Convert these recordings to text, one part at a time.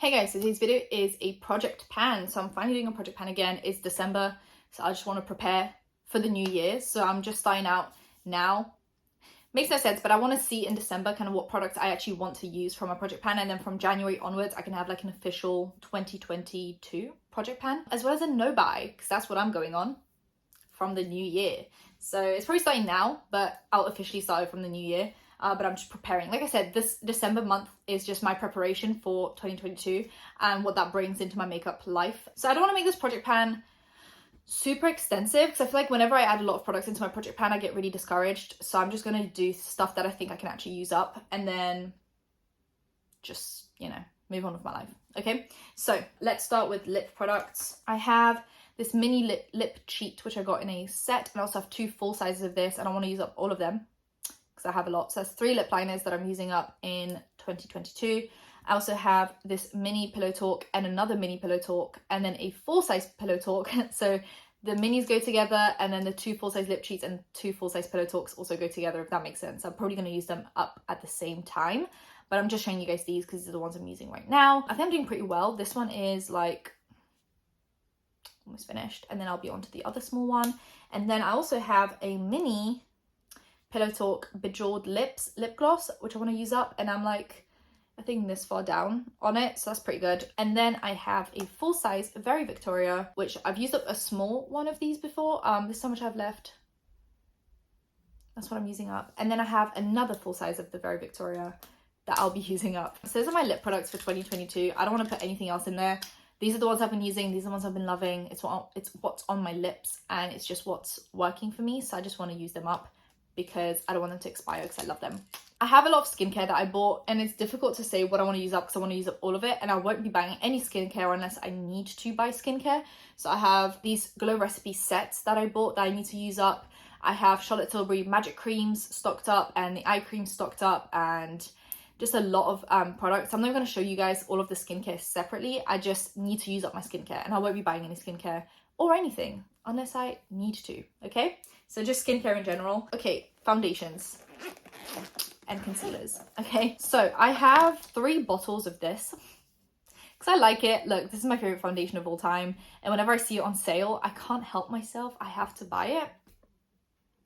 Hey guys, so today's video is a project pan. So I'm finally doing a project pan again. It's December, so I just want to prepare for the new year. So I'm just starting out now. Makes no sense, but I want to see in December kind of what products I actually want to use from my project pan, and then from January onwards I can have like an official 2022 project pan, as well as a no buy, because that's what I'm going on from the new year. So it's probably starting now, but I'll officially start it from the new year. But I'm just preparing. Like I said, this December month is just my preparation for 2022 and what that brings into my makeup life. So I don't want to make this project pan super extensive because I feel like whenever I add a lot of products into my project pan, I get really discouraged. So I'm just going to do stuff that I think I can actually use up and then just, move on with my life. Okay, so let's start with lip products. I have this mini lip cheat, which I got in a set, and I also have 2 full sizes of this, and I want to use up all of them because I have a lot. So that's 3 lip liners that I'm using up in 2022. I also have this mini pillow talk and another mini pillow talk, and then a full-size pillow talk. So the minis go together, and then the 2 full-size lip cheats and 2 full-size pillow talks also go together, if that makes sense. I'm probably going to use them up at the same time, but I'm just showing you guys these because these are the ones I'm using right now. I think I'm doing pretty well. This one is like almost finished, and then I'll be on to the other small one. And then I also have a mini Pillow Talk Bejeweled Lips lip gloss, which I want to use up, and I'm like, I think this far down on it, so that's pretty good. And then I have a full size Very Victoria, which I've used up a small one of these before. There's so much I've left. That's what I'm using up. And then I have another full size of the Very Victoria that I'll be using up. So those are my lip products for 2022. I don't want to put anything else in there. These are the ones I've been using. These are the ones I've been loving. It's what's on my lips, and it's just what's working for me. So I just want to use them up because I don't want them to expire because I love them. I have a lot of skincare that I bought, and it's difficult to say what I want to use up because I want to use up all of it, and I won't be buying any skincare unless I need to buy skincare. So I have these Glow Recipe sets that I bought that I need to use up. I have Charlotte Tilbury magic creams stocked up and the eye cream stocked up, and just a lot of products. I'm not going to show you guys all of the skincare separately. I just need to use up my skincare, and I won't be buying any skincare or anything unless I need to, okay? So just skincare in general. Okay, foundations and concealers, okay? So I have 3 bottles of this because I like it. Look, this is my favorite foundation of all time, and whenever I see it on sale, I can't help myself. I have to buy it.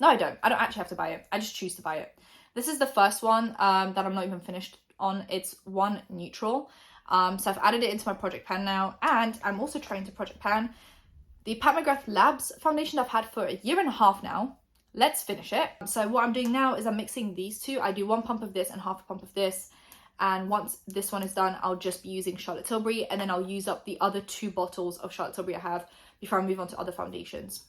No, I don't actually have to buy it. I just choose to buy it. This is the first one that I'm not even finished on. It's one neutral. So I've added it into my project pan now, and I'm also trying to project pan the Pat McGrath Labs foundation I've had for 1.5 years now. Let's finish it. So what I'm doing now is I'm mixing these 2. I do 1 pump of this and half a pump of this. And once this one is done, I'll just be using Charlotte Tilbury, and then I'll use up the other 2 bottles of Charlotte Tilbury I have before I move on to other foundations.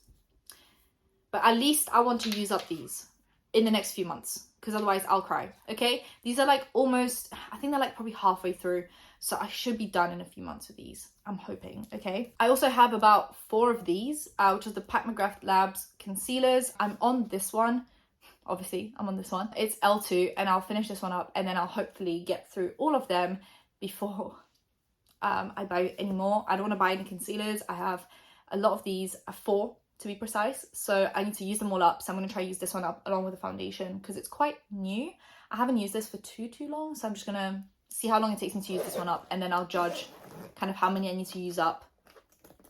But at least I want to use up these in the next few months, because otherwise I'll cry, okay? These are like almost, I think they're like probably halfway through, so I should be done in a few months with these, I'm hoping, okay? I also have about 4 of these, which is the Pat McGrath Labs concealers. I'm on this one, obviously, I'm on this one. It's L2, and I'll finish this one up, and then I'll hopefully get through all of them before I buy any more. I don't want to buy any concealers. I have a lot of these, 4 to be precise, so I need to use them all up. So I'm going to try use this one up along with the foundation because it's quite new. I haven't used this for too long, so I'm just going to see how long it takes me to use this one up, and then I'll judge kind of how many I need to use up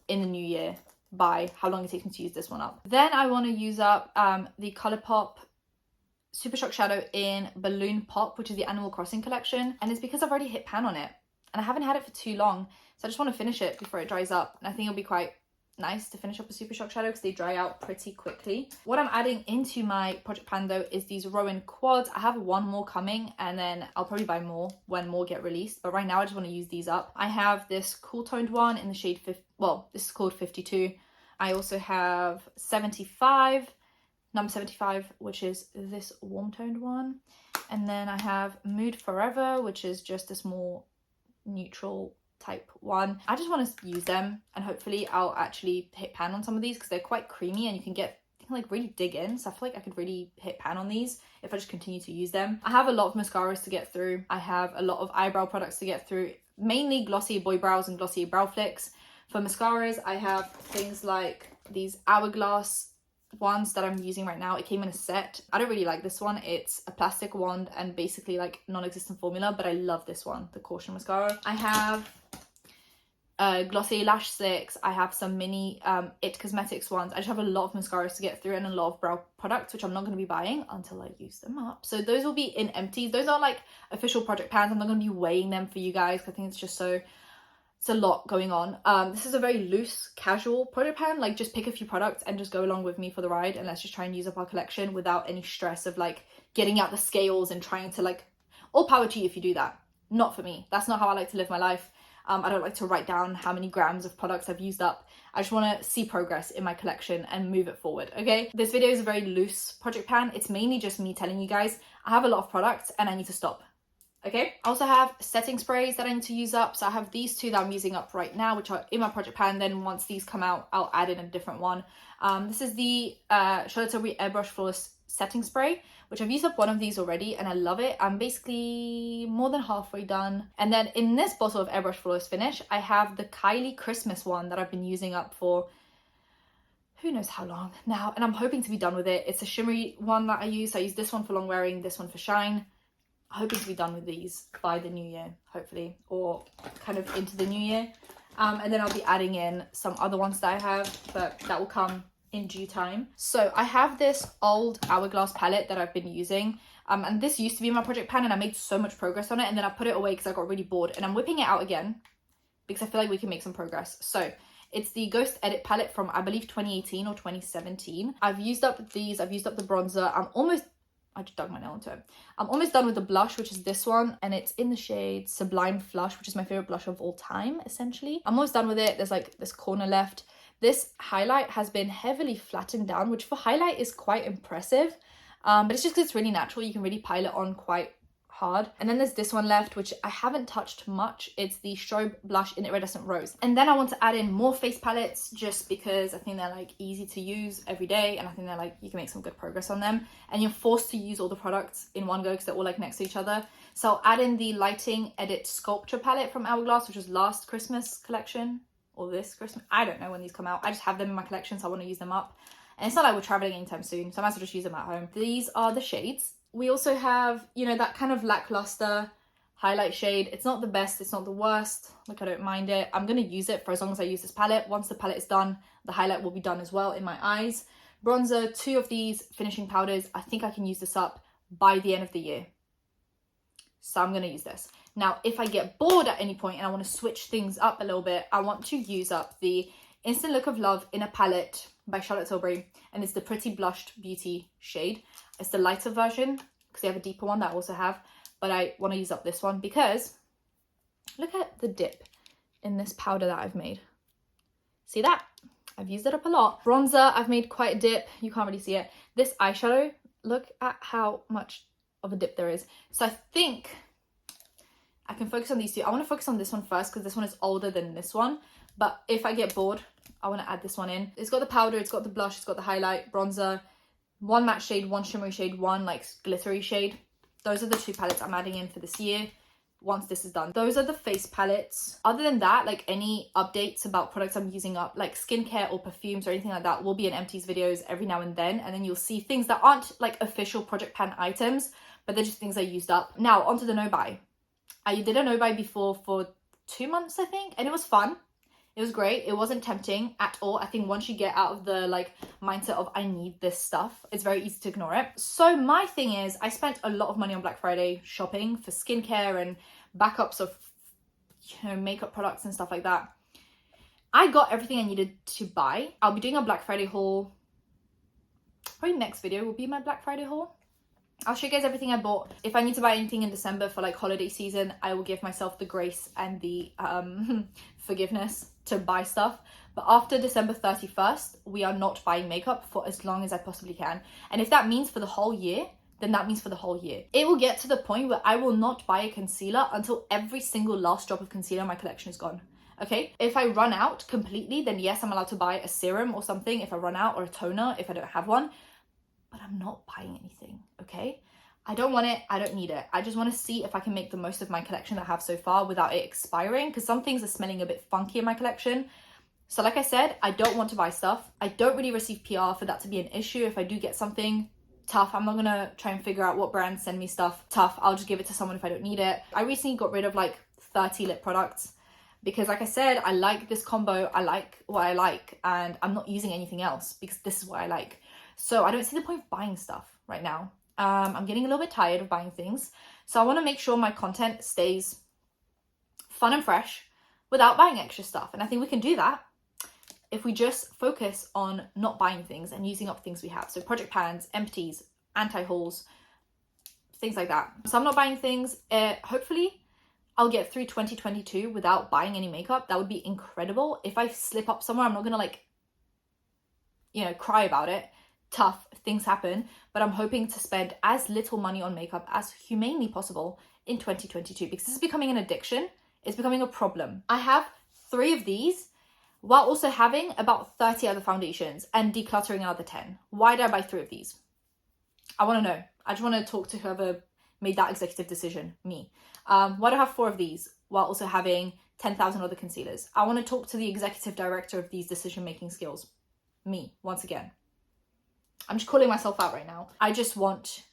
in the new year by how long it takes me to use this one up. Then I want to use up the Colourpop Super Shock Shadow in Balloon Pop, which is the Animal Crossing collection, and it's because I've already hit pan on it and I haven't had it for too long, so I just want to finish it before it dries up, and I think it'll be quite nice to finish up a Super Shock Shadow because they dry out pretty quickly. What I'm adding into my project pan though is these Rowan quads. I have 1 more coming, and then I'll probably buy more when more get released, but right now I just want to use these up. I have this cool toned one in the shade this is called 52. I also have 75, number 75, which is this warm toned one, and then I have Mood Forever, which is just this more neutral type one. I just want to use them, and hopefully I'll actually hit pan on some of these because they're quite creamy, and you can like really dig in, so I feel like I could really hit pan on these if I just continue to use them. I have a lot of mascaras to get through. I have a lot of eyebrow products to get through, mainly Glossier Boy Brows and Glossier Brow Flicks. For mascaras, I have things like these Hourglass ones that I'm using right now. It came in a set. I don't really like this one. It's a plastic wand and basically like non-existent formula, but I love this one, the Caution mascara. I have Glossier Lash Sticks. I have some mini It Cosmetics ones. I just have a lot of mascaras to get through and a lot of brow products, which I'm not going to be buying until I use them up. So those will be in empties. Those are like official project pans. I'm not going to be weighing them for you guys because I think it's just so... It's a lot going on. This is a very loose, casual project pan. Like, just pick a few products and just go along with me for the ride, and let's just try and use up our collection without any stress of like getting out the scales and trying to like... All power to you if you do that. Not for me. That's not how I like to live my life. I don't like to write down how many grams of products I've used up. I just want to see progress in my collection and move it forward, okay? This video is a very loose project pan. It's mainly just me telling you guys I have a lot of products and I need to stop. Okay, I also have setting sprays that I need to use up. So I have these two that I'm using up right now, which are in my project pan. Then once these come out, I'll add in a different one. This is the Charlotte Tilbury Airbrush Flawless Setting Spray, which I've used up one of these already and I love it. I'm basically more than halfway done. And then in this bottle of Airbrush Flawless Finish, I have the Kylie Christmas one that I've been using up for who knows how long now. And I'm hoping to be done with it. It's a shimmery one that I use. So I use this one for long wearing, this one for shine. Hoping to be done with these by the new year, hopefully, or kind of into the new year. And then I'll be adding in some other ones that I have, but that will come in due time. So I have this old Hourglass palette that I've been using. And this used to be my project pan and I made so much progress on it, and then I put it away because I got really bored, and I'm whipping it out again because I feel like we can make some progress. So it's the Ghost Edit palette from, I believe, 2018 or 2017. I've used up these. I've used up the bronzer. I just dug my nail into it. I'm almost done with the blush, which is this one, and it's in the shade Sublime Flush, which is my favorite blush of all time, essentially. I'm almost done with it. There's like this corner left. This highlight has been heavily flattened down, which for highlight is quite impressive, but it's just because it's really natural. You can really pile it on quite hard. And then there's this one left, which I haven't touched much. It's the Strobe Blush in Iridescent Rose. And then I want to add in more face palettes just because I think they're like easy to use every day, and I think they're like, you can make some good progress on them, and you're forced to use all the products in one go because they're all like next to each other. So I'll add in the Lighting Edit Sculpture palette from Hourglass, which was last Christmas collection, or this Christmas. I don't know when these come out. I just have them in my collection, so I want to use them up. And it's not like we're traveling anytime soon, so I might as well just use them at home. These are the shades. We also have, you know, that kind of lackluster highlight shade. It's not the best, it's not the worst. Like, I don't mind it. I'm going to use it for as long as I use this palette. Once the palette is done, the highlight will be done as well in my eyes. Bronzer, 2 of these finishing powders. I think I can use this up by the end of the year. So I'm going to use this. Now, if I get bored at any point and I want to switch things up a little bit, I want to use up the Instant Look of Love in a palette by Charlotte Tilbury, and it's the Pretty Blushed Beauty shade. It's the lighter version because they have a deeper one that I also have, but I want to use up this one because look at the dip in this powder that I've made. See that? I've used it up a lot. Bronzer, I've made quite a dip. You can't really see it. This eyeshadow, look at how much of a dip there is. So I think I can focus on these two. I want to focus on this one first because this one is older than this one, but if I get bored, I want to add this one in. It's got the powder, it's got the blush, it's got the highlight, bronzer, 1 matte shade, 1 shimmery shade, 1 like glittery shade. Those are the 2 palettes I'm adding in for this year once this is done. Those are the face palettes. Other than that, like any updates about products I'm using up, like skincare or perfumes or anything like that, will be in empties videos every now and then you'll see things that aren't like official project pan items, but they're just things I used up. Now onto the no buy. I did a no buy before for 2 months, I think, and it was fun. It was great. It wasn't tempting at all. I think once you get out of the like mindset of I need this stuff, it's very easy to ignore it. So my thing is, I spent a lot of money on Black Friday shopping for skincare and backups of, you know, makeup products and stuff like that. I got everything I needed to buy. I'll be doing a Black Friday haul. Probably next video will be my Black Friday haul. I'll show you guys everything I bought. If I need to buy anything in December for like holiday season, I will give myself the grace and the forgiveness to buy stuff. But after December 31st, we are not buying makeup for as long as I possibly can. And if that means for the whole year, then that means for the whole year. It will get to the point where I will not buy a concealer until every single last drop of concealer in my collection is gone. Okay, if I run out completely, then yes, I'm allowed to buy a serum or something if I run out, or a toner if I don't have one. But I'm not buying anything, okay? I don't want it, I don't need it. I just want to see if I can make the most of my collection that I have so far without it expiring, because some things are smelling a bit funky in my collection. So like I said, I don't want to buy stuff. I don't really receive PR for that to be an issue. If I do get something, tough. I'm not gonna try and figure out what brands send me stuff. Tough, I'll just give it to someone if I don't need it. I recently got rid of like 30 lip products because like I said, I like this combo, I like what I like, and I'm not using anything else because this is what I like. So I don't see the point of buying stuff right now. I'm getting a little bit tired of buying things, so I want to make sure my content stays fun and fresh without buying extra stuff, and I think we can do that if we just focus on not buying things and using up things we have. So project pans, empties, anti-hauls, things like that. So I'm not buying things. Hopefully I'll get through 2022 without buying any makeup. That would be incredible. If I slip up somewhere, I'm not gonna like, you know, cry about it. Tough, things happen, but I'm hoping to spend as little money on makeup as humanely possible in 2022 because this is becoming an addiction. It's becoming a problem. I have 3 of these while also having about 30 other foundations and decluttering another 10. Why did I buy 3 of these? I want to know. I just want to talk to whoever made that executive decision, me. Why do I have 4 of these while also having 10,000 other concealers? I want to talk to the executive director of these decision-making skills, me, once again. I'm just calling myself out right now. I just want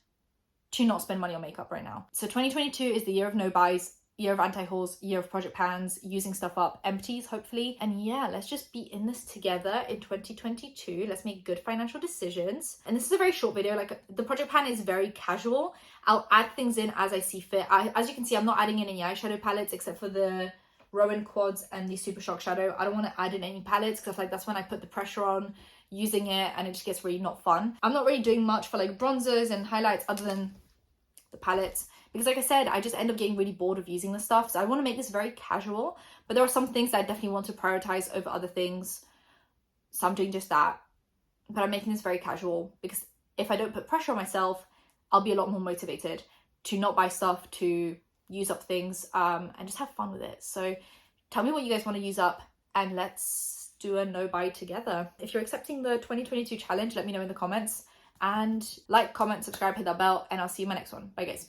to not spend money on makeup right now. So 2022 is the year of no buys, year of anti-hauls, year of project pans, using stuff up, empties hopefully. And yeah, let's just be in this together in 2022. Let's make good financial decisions. And this is a very short video. Like the project pan is very casual. I'll add things in as I see fit. As you can see, I'm not adding in any eyeshadow palettes except for the Rowan Quads and the Super Shock Shadow. I don't want to add in any palettes because I feel like that's when I put the pressure on using it and it just gets really not fun. I'm not really doing much for like bronzers and highlights other than the palettes. Because like I said, I just end up getting really bored of using this stuff. So I want to make this very casual. But there are some things that I definitely want to prioritize over other things. So I'm doing just that. But I'm making this very casual. Because if I don't put pressure on myself, I'll be a lot more motivated to not buy stuff, to use up things, and just have fun with it. So tell me what you guys want to use up. And let's do a no buy together. If you're accepting the 2022 challenge, let me know in the comments. And like, comment, subscribe, hit that bell. And I'll see you in my next one. Bye guys.